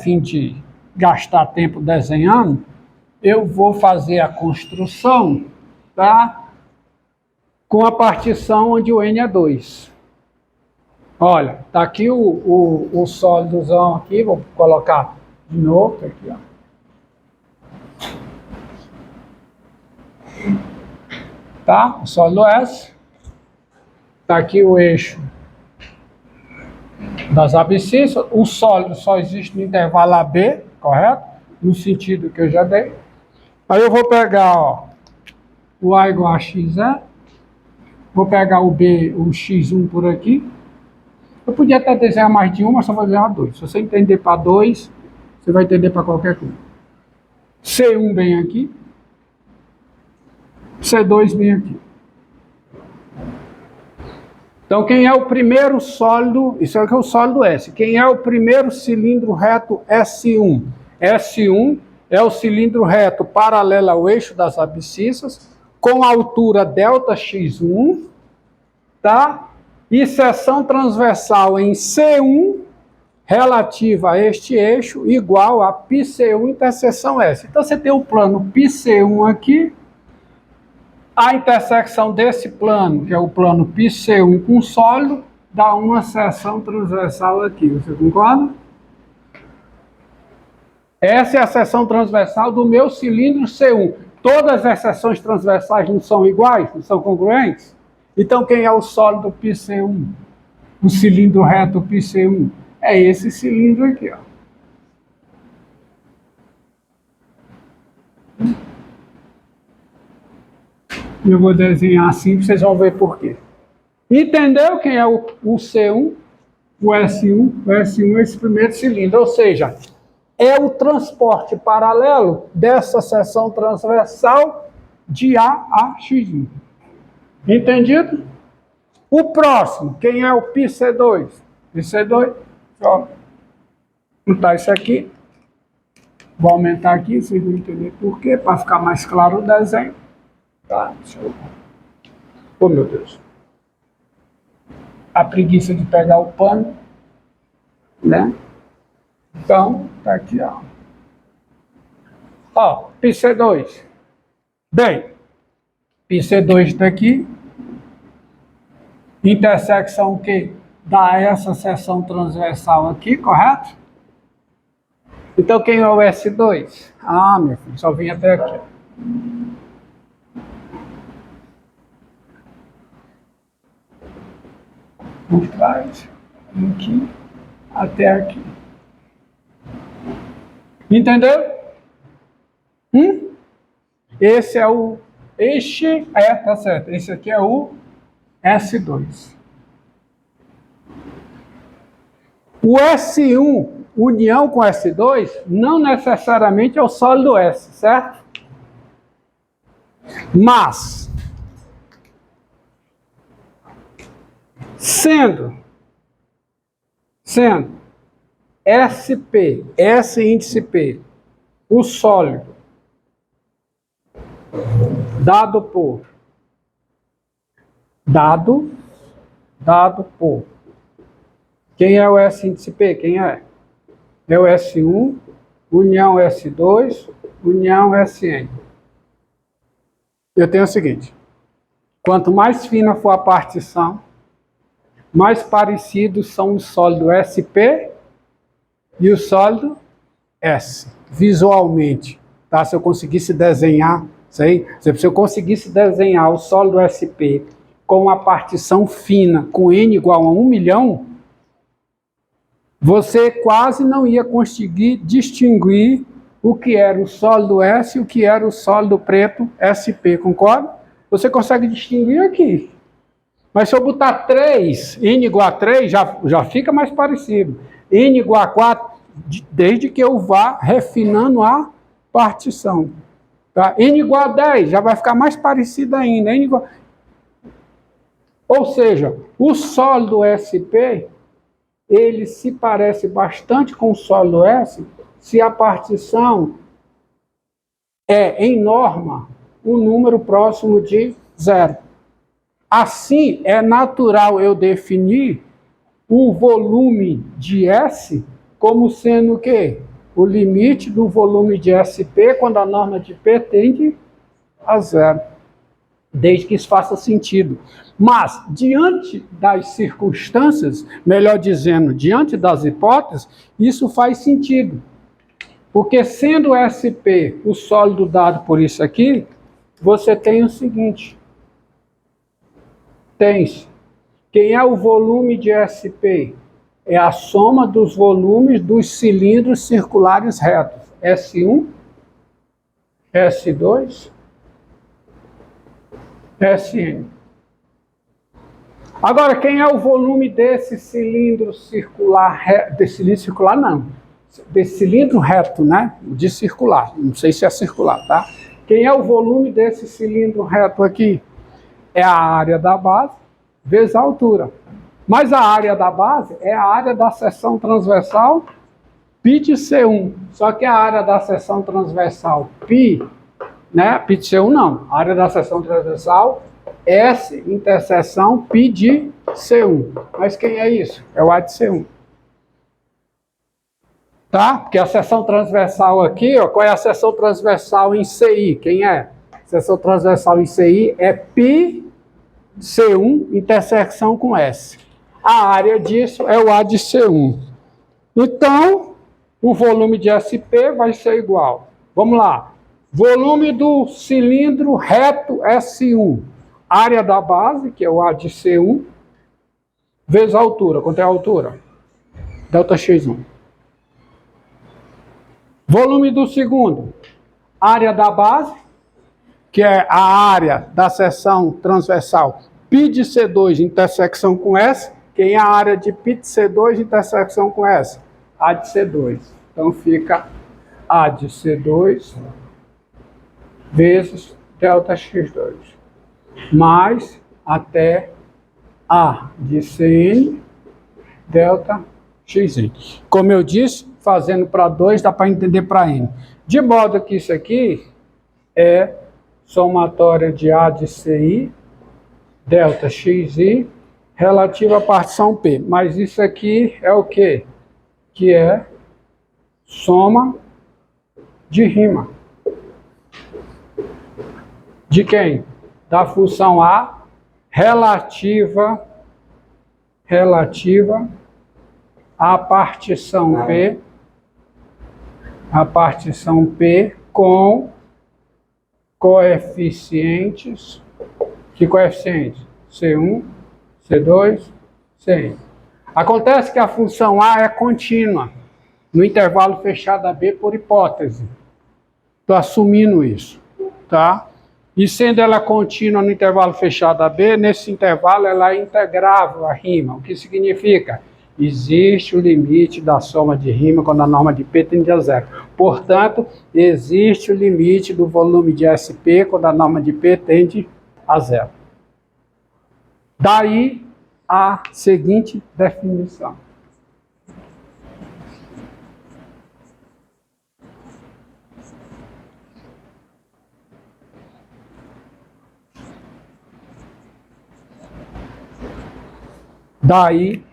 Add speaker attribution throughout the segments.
Speaker 1: fim de gastar tempo desenhando, eu vou fazer a construção, tá? Com a partição onde o N é 2. Olha, tá aqui o sólidozão aqui, vou colocar de novo, tá aqui, ó. Tá? O sólido S. Tá aqui o eixo das abscissas. O sólido só existe no intervalo AB, correto? No sentido que eu já dei. Aí eu vou pegar, ó, o A igual a XE. Vou pegar o B, o X1 por aqui. Eu podia até desenhar mais de um, mas só vou desenhar 2. Se você entender para 2, você vai entender para qualquer coisa. C1 bem aqui. C2 bem aqui. Então, quem é o primeiro sólido? Isso aqui é o sólido S. Quem é o primeiro cilindro reto S1? S1 é o cilindro reto paralelo ao eixo das abscissas, com altura ΔX1, tá? E seção transversal em C1, relativa a este eixo, igual a πC1 interseção S. Então, você tem o plano πC1 aqui, a intersecção desse plano, que é o plano πC1 com sólido, dá uma seção transversal aqui. Você concorda? Essa é a seção transversal do meu cilindro C1. Todas as seções transversais não são iguais? Não são congruentes? Então, quem é o sólido πC1? O cilindro reto πC1? É esse cilindro aqui, ó. Eu vou desenhar assim, vocês vão ver por quê. Entendeu quem é o C1? O S1? O S1 é esse primeiro cilindro, ou seja, é o transporte paralelo dessa seção transversal de A a X1. Entendido? O próximo, quem é o πC2? πC2, ó, vou botar isso aqui. Vou aumentar aqui, vocês vão entender por quê, para ficar mais claro o desenho. Tá? Deixa eu... Oh, meu Deus. A preguiça de pegar o pano, né? Então, tá aqui, ó. Ó, πC2. Bem, πC2 tá aqui. Intersecção que dá essa seção transversal aqui, correto? Então, quem é o S2? Ah, meu filho, só vim até aqui. Por trás, aqui, até aqui. Entendeu? Esse é o... tá certo. Esse aqui é o S2. O S1, união com S2, não necessariamente é o sólido S, certo? Mas, sendo SP, S índice P, o sólido, dado por quem é o S índice P? Quem é? É o S1, união S2, união Sn. Eu tenho o seguinte, quanto mais fina for a partição, mais parecidos são o sólido SP e o sólido S, visualmente. Tá? Se eu conseguisse desenhar, se eu conseguisse desenhar o sólido SP com uma partição fina, com N igual a 1 milhão, você quase não ia conseguir distinguir o que era o sólido S e o que era o sólido preto SP, concorda? Você consegue distinguir aqui. Mas se eu botar 3, N igual a 3, já fica mais parecido. N igual a 4, desde que eu vá refinando a partição. Tá? N igual a 10, já vai ficar mais parecido ainda. N igual... Ou seja, o sólido SP, ele se parece bastante com o sólido S, se a partição é, em norma, um número próximo de 0. Assim, é natural eu definir o volume de S como sendo o quê? O limite do volume de SP quando a norma de P tende a zero. Desde que isso faça sentido. Mas, diante das circunstâncias, melhor dizendo, diante das hipóteses, isso faz sentido. Porque sendo SP o sólido dado por isso aqui, você tem o seguinte. Tens. Quem é o volume de SP? É a soma dos volumes dos cilindros circulares retos. S1, S2, Sn. Agora, quem é o volume desse cilindro circular? Desse cilindro circular, não. Desse cilindro reto, né? De circular. Não sei se é circular, tá? Quem é o volume desse cilindro reto aqui? É a área da base vezes a altura. Mas a área da base é a área da seção transversal π de C1. Só que a área da seção transversal π, né? Π de C1 não. A área da seção transversal S interseção π de C1. Mas quem é isso? É o A de C1. Tá? Porque a seção transversal aqui, ó, qual é a seção transversal em CI? Quem é? A seção transversal em CI é π C1 intersecção com S. A área disso é o A de C1. Então, o volume de SP vai ser igual. Vamos lá. Volume do cilindro reto S1. Área da base, que é o A de C1, vezes a altura. Quanto é a altura? Delta X1. Volume do segundo. Área da base, que é a área da seção transversal π de C2 intersecção com S. Quem é a área de π de C2 intersecção com S? A de C2. Então fica A de C2 vezes delta X2. Mais até A de Cn delta Xn. Como eu disse, fazendo para 2 dá para entender para N. De modo que isso aqui é somatória de A de Ci, delta Xi, relativa à partição P. Mas isso aqui é o quê? Que é soma de rima. De quem? Da função A relativa à partição P com coeficientes. Que coeficientes? C1, C2, Cn. Acontece que a função A é contínua no intervalo fechado AB por hipótese. Estou assumindo isso, tá? E sendo ela contínua no intervalo fechado AB, nesse intervalo ela é integrável a rima. O que significa? Existe o limite da soma de rima quando a norma de P tende a zero. Portanto, existe o limite do volume de SP quando a norma de P tende a zero. Daí a seguinte definição. Daí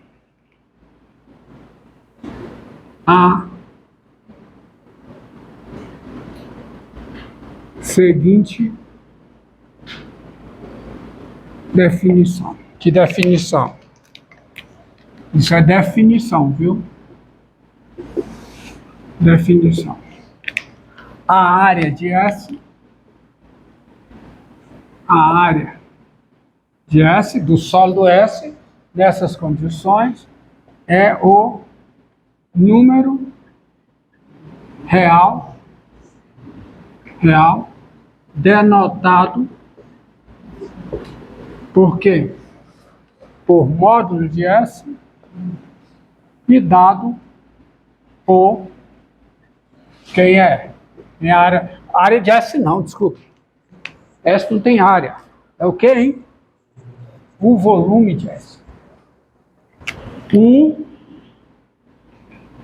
Speaker 1: a seguinte definição. Que definição? Isso é definição, viu? Definição. A área de S, do sólido S, nessas condições, é o número real denotado por quê? Por módulo de S e dado por quem é? Tem área de S não, desculpe. S não tem área. É o quê, hein? O volume de S. O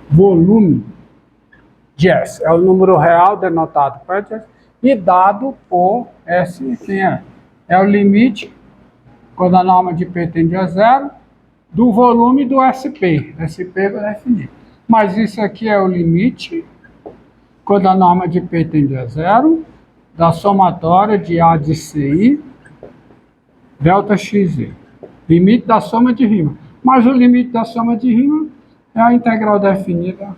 Speaker 1: volume de S é o número real denotado por S e dado por S, quem é? É o limite, quando a norma de P tende a zero, do volume do SP. SP vai definir. Mas isso aqui é o limite, quando a norma de P tende a zero, da somatória de A de CI, delta XI. Limite da soma de rima. Mas o limite da soma de rima é a integral definida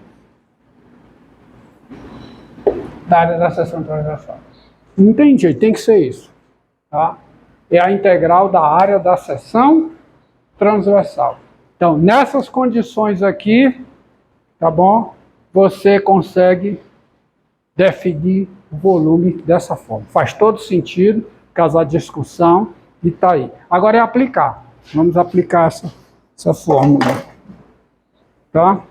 Speaker 1: da área da seção transversal. Entendi, tem que ser isso. Tá? É a integral da área da seção transversal. Então, nessas condições aqui, tá bom? Você consegue definir o volume dessa forma. Faz todo sentido, caso a discussão, e tá aí. Agora é aplicar. Vamos aplicar essa fórmula. Tá?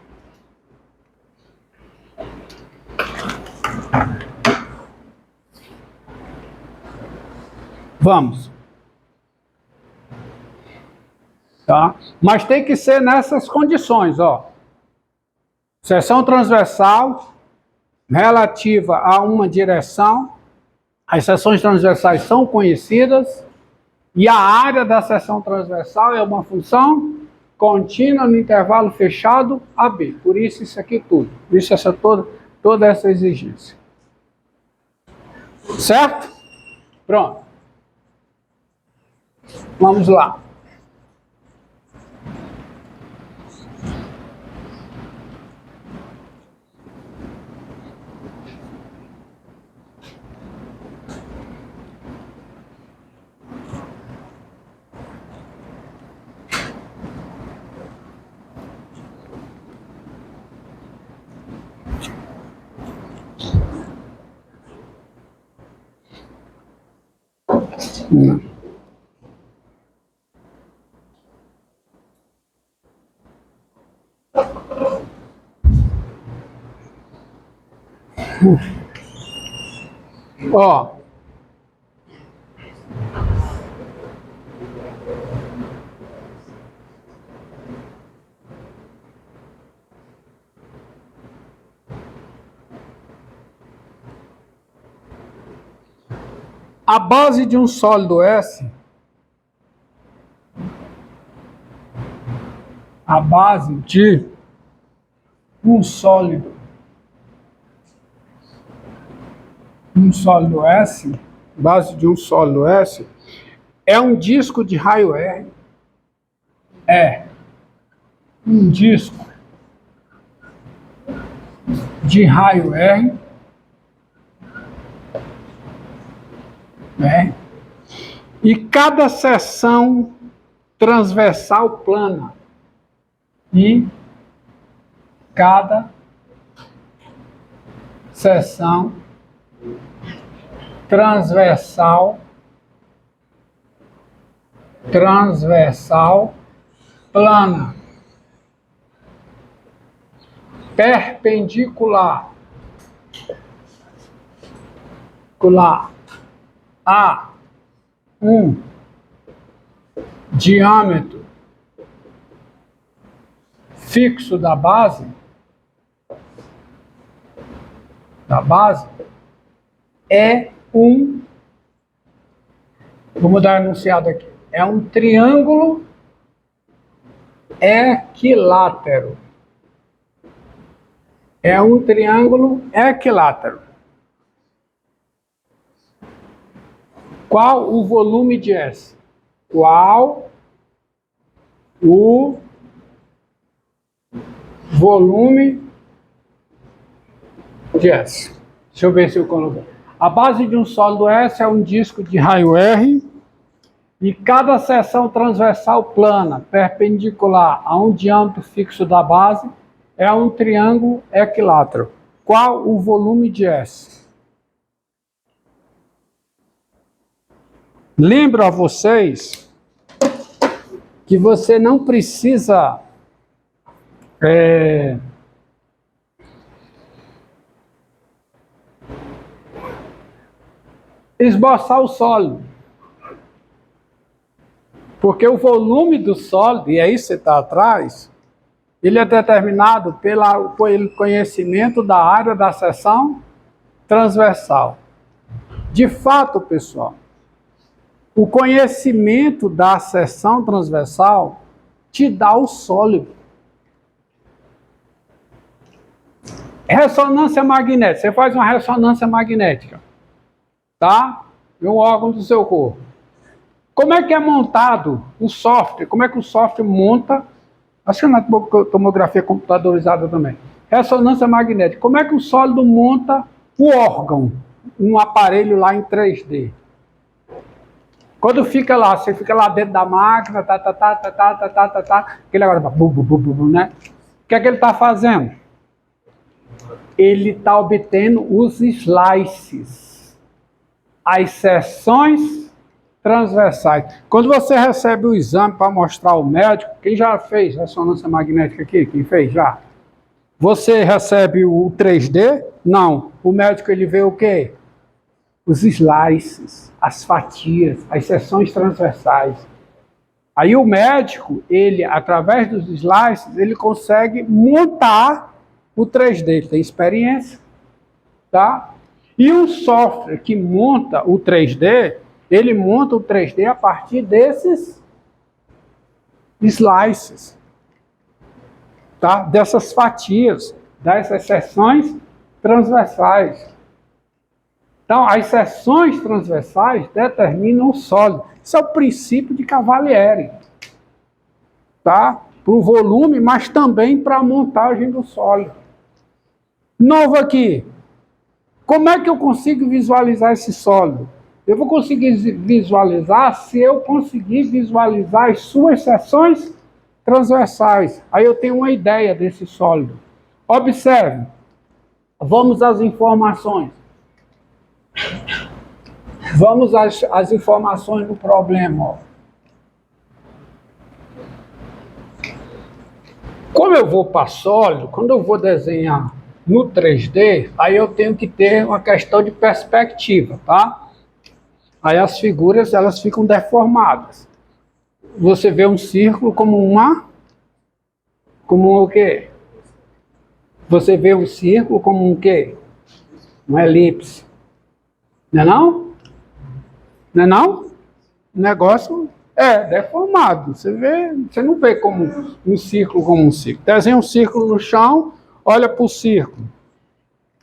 Speaker 1: Vamos. Tá? Mas tem que ser nessas condições, ó. Seção transversal relativa a uma direção. As seções transversais são conhecidas e a área da seção transversal é uma função contínua no intervalo fechado AB. Por isso aqui tudo. Por isso toda essa exigência. Certo? Pronto. Vamos lá. Não. Ó. A base de um sólido S, a base de um sólido S, base de um sólido S, é um disco de raio R, é um disco de raio R, né? E cada seção transversal plana. E cada seção transversal plana, perpendicular a um diâmetro fixo da base, é um, vou mudar o enunciado aqui, é um triângulo equilátero. É um triângulo equilátero. Qual o volume de S? Qual o volume de S? Deixa eu ver se eu coloquei. A base de um sólido S é um disco de raio R e cada seção transversal plana, perpendicular a um diâmetro fixo da base, é um triângulo equilátero. Qual o volume de S? Lembro a vocês que você não precisa esboçar o sólido. Porque o volume do sólido, e aí você está atrás, ele é determinado pelo conhecimento da área da seção transversal. De fato, pessoal, o conhecimento da seção transversal te dá o sólido. Ressonância magnética. Você faz uma ressonância magnética, tá? Em um órgão do seu corpo. Como é que é montado o software? Como é que o software monta? Acho que é na tomografia computadorizada também. Ressonância magnética. Como é que o sólido monta o órgão? Um aparelho lá em 3D. Quando fica lá, você fica lá dentro da máquina, aquele agora, né? O que é que ele está fazendo? Ele está obtendo os slices, as seções transversais. Quando você recebe o exame para mostrar ao médico, quem já fez ressonância magnética aqui? Quem fez já? Você recebe o 3D? Não. O médico ele vê o quê? Os slices, as fatias, as seções transversais. Aí o médico, ele, através dos slices, ele consegue montar o 3D, ele tem experiência, tá? E o software que monta o 3D, ele monta o 3D a partir desses slices, tá? Dessas fatias, dessas seções transversais. Então, as seções transversais determinam o sólido. Isso é o princípio de Cavalieri, tá? Para o volume, mas também para a montagem do sólido. Novo aqui. Como é que eu consigo visualizar esse sólido? Eu vou conseguir visualizar se eu conseguir visualizar as suas seções transversais. Aí eu tenho uma ideia desse sólido. Observe. Vamos às informações. Vamos às informações do problema. Ó. Como eu vou para sólido, quando eu vou desenhar no 3D, aí eu tenho que ter uma questão de perspectiva, tá? Aí as figuras, elas ficam deformadas. Você vê um círculo como o quê? Você vê um círculo como um quê? Uma elipse. Não é não? Não é não? O negócio é deformado. Você não vê como um círculo como um círculo. Desenha um círculo no chão, olha para o círculo.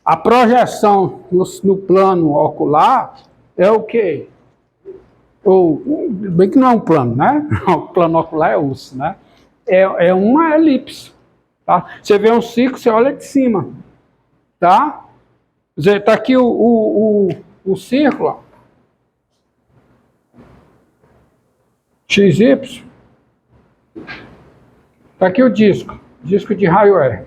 Speaker 1: A projeção no plano ocular é o quê? Bem que não é um plano, né? O plano ocular é osso, né? É uma elipse. Tá? Você vê um círculo, você olha de cima. Tá? Está aqui o círculo, ó. XY. Está aqui o disco de raio R.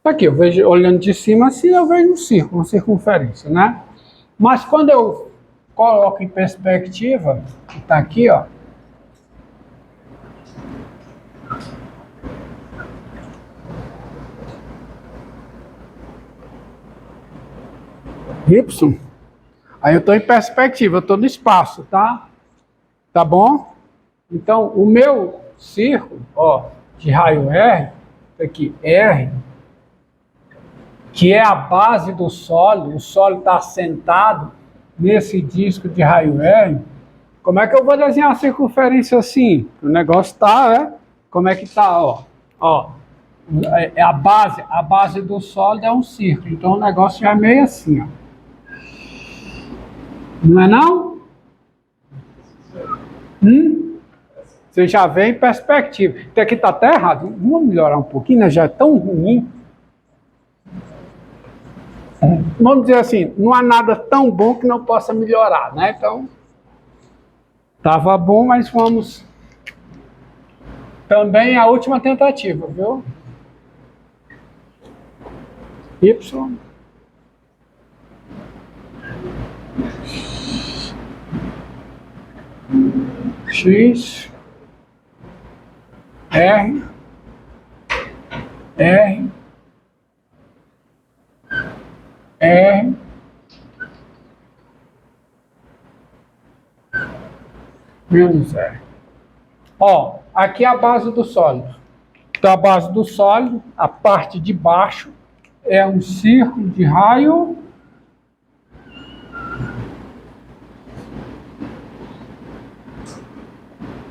Speaker 1: Tá aqui, eu vejo, olhando de cima assim, eu vejo um círculo, uma circunferência, né? Mas quando eu coloco em perspectiva, que está aqui, ó. Y. Aí eu estou em perspectiva, eu estou no espaço, tá? Tá bom? Então, o meu círculo, ó, de raio R, aqui, R, que é a base do sólido, o sólido está assentado nesse disco de raio R, como é que eu vou desenhar a circunferência assim? O negócio está, né? Como é que está, ó? Ó, é a base do sólido é um círculo, então o negócio já é meio assim, ó. Não é não? Você já vê em perspectiva. Então aqui está até errado. Vamos melhorar um pouquinho, né? Já é tão ruim. Vamos dizer assim, não há nada tão bom que não possa melhorar, né? Então, estava bom, mas vamos... Também a última tentativa, viu? Y. X. R. R. R. Menos R. Ó, aqui é a base do sólido. Então, a base do sólido, a parte de baixo, é um círculo de raio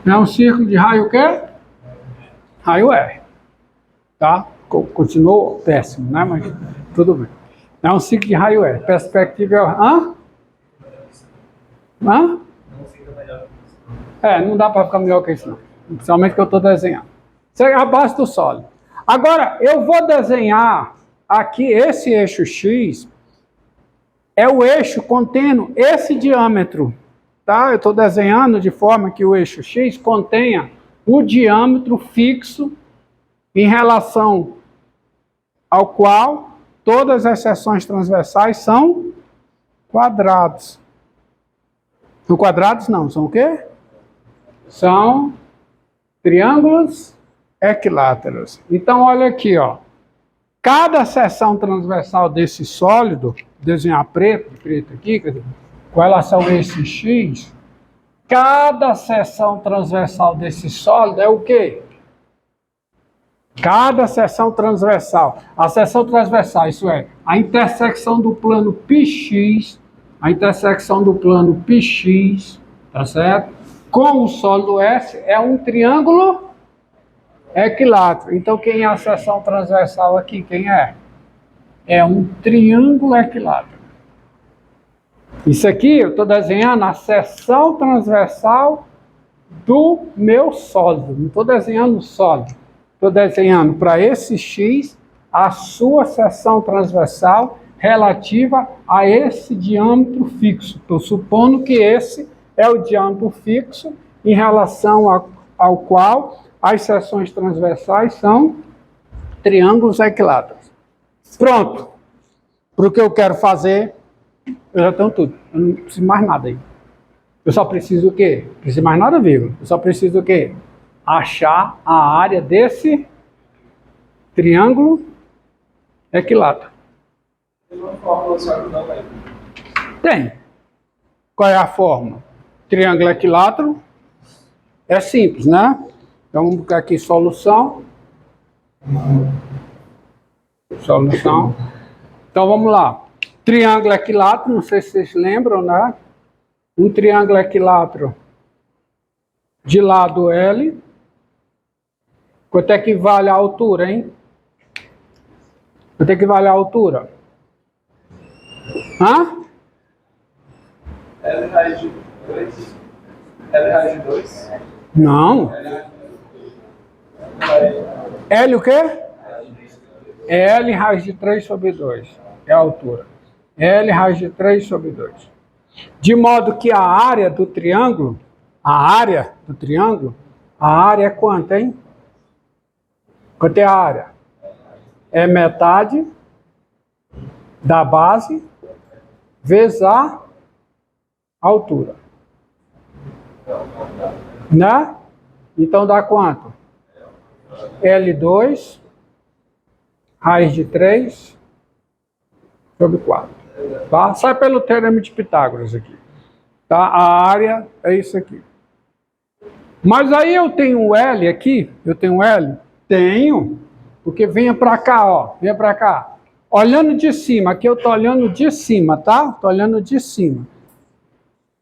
Speaker 1: É um círculo de raio o quê? Raio R. Tá? Continuou péssimo, né? Mas tudo bem. É um ciclo de raio R. Perspectiva é... Hã? Hã? Não dá para ficar melhor que isso, não. Principalmente que eu estou desenhando. Isso é a base do sólido. Agora, eu vou desenhar aqui esse eixo X. É o eixo contendo esse diâmetro. Tá? Eu estou desenhando de forma que o eixo X contenha o diâmetro fixo em relação ao qual todas as seções transversais são quadrados. São quadrados não, são o quê? São triângulos equiláteros. Então, olha aqui, ó. Cada seção transversal desse sólido, desenhar preto aqui, com relação a esse X, cada seção transversal desse sólido é o quê? Cada seção transversal. A seção transversal, isso é, a intersecção do plano πx, tá certo? Com o sólido S é um triângulo equilátero. Então, quem é a seção transversal aqui? Quem é? É um triângulo equilátero. Isso aqui, eu estou desenhando a seção transversal do meu sólido. Não estou desenhando o sólido. Estou desenhando para esse X a sua seção transversal relativa a esse diâmetro fixo. Estou supondo que esse é o diâmetro fixo em relação ao qual as seções transversais são triângulos equiláteros. Pronto. Para o que eu quero fazer, eu já tenho tudo. Eu não preciso mais nada aí. Eu só preciso o quê? Não preciso mais nada, vírgula. Eu só preciso o quê? Achar a área desse triângulo equilátero.
Speaker 2: Tem uma fórmula só que não é.
Speaker 1: Tem. Qual é a fórmula? Triângulo equilátero. É simples, né? Então vamos buscar aqui solução. Solução. Então vamos lá. Triângulo equilátero, não sei se vocês lembram, né? Um triângulo equilátero de lado L. Quanto é que vale a altura, hein? Quanto é que vale a altura? Hã?
Speaker 2: L raiz de 2. L raiz de 2.
Speaker 1: Não. L o quê? É L raiz de 3 sobre 2. É a altura. L raiz de 3 sobre 2. De modo que a área do triângulo, a área é quanto, hein? Quanto é a área? É metade da base vezes a altura. Né? Então dá quanto? L2 raiz de 3 sobre 4. Tá? Sai pelo teorema de Pitágoras aqui. Tá? A área é isso aqui. Mas aí eu tenho um L aqui, Tenho, porque venha para cá, ó, venha para cá. Olhando de cima, aqui eu estou olhando de cima, tá? Estou olhando de cima.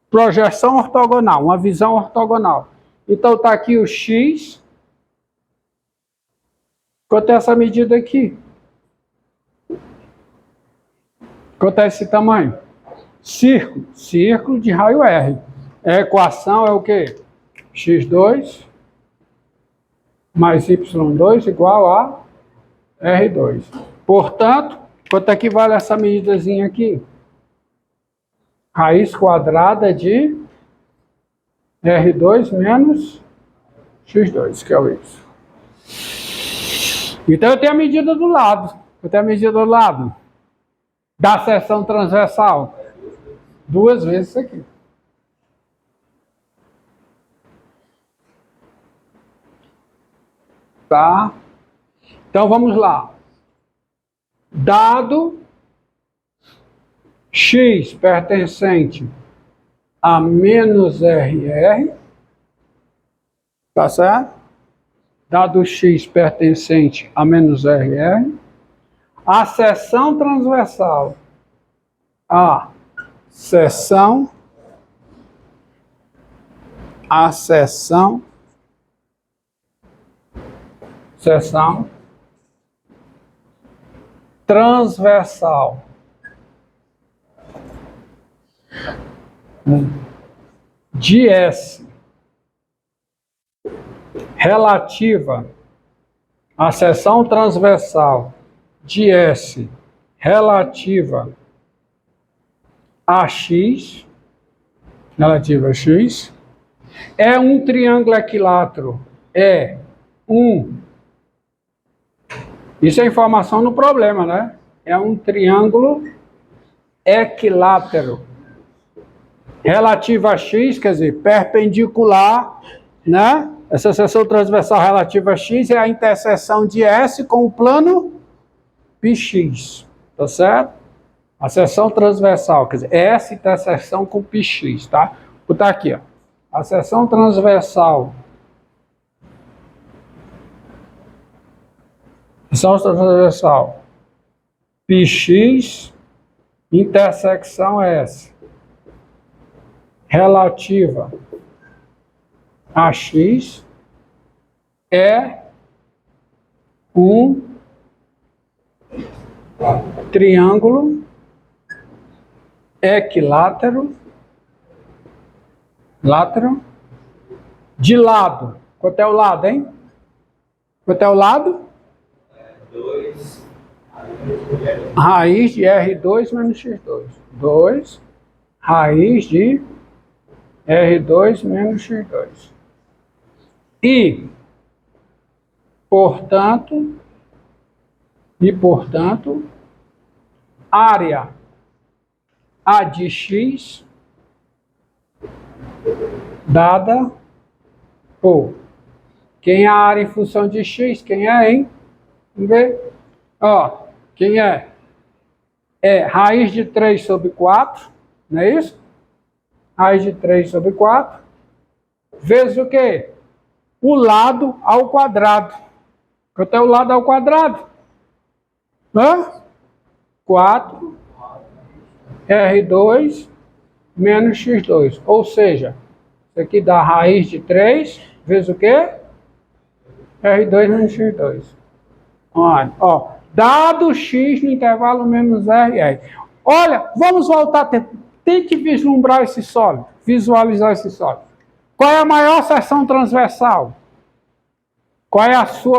Speaker 1: Projeção ortogonal, uma visão ortogonal. Então está aqui o X. Quanto é essa medida aqui? Quanto é esse tamanho? Círculo de raio R. A equação é o quê? X2 mais Y2 igual a R2. Portanto, quanto é que vale essa medidazinha aqui? Raiz quadrada de R2 menos X2, que é o isso. Então eu tenho a medida do lado. Da seção transversal. 2 vezes isso aqui. Tá? Então vamos lá. Dado X pertencente a menos RR, tá certo? Dado X pertencente a menos RR, a seção transversal, a seção seção transversal de S relativa à seção transversal de S relativa a X, relativa a X, é um triângulo equilátero, isso é informação no problema, né? É um triângulo equilátero relativo a X, quer dizer, perpendicular, né? Essa seção transversal relativa a X é a interseção de S com o plano πx, tá certo? A seção transversal, quer dizer, essa interseção com πx, tá? Vou botar aqui, ó. A seção transversal πx intersecção S relativa a X é um triângulo equilátero de lado. Quanto é o lado, hein? Quanto é o lado?
Speaker 2: 2.
Speaker 1: Raiz de R2 menos X2. 2 raiz de R2 menos X2. E, portanto, área A de X dada por... Quem é a área em função de X? Quem é, hein? Vamos ver. Ó, quem é? É raiz de 3 sobre 4, não é isso? Raiz de 3 sobre 4, vezes o quê? O lado ao quadrado. Quanto é o lado ao quadrado? 4 R2 menos X2. Ou seja, isso aqui dá raiz de 3 vezes o quê? R2 menos X2. Olha, ó. Dado X no intervalo menos R, R. Olha, vamos voltar. Tente vislumbrar esse sólido. Visualizar esse sólido. Qual é a maior seção transversal? Qual é a sua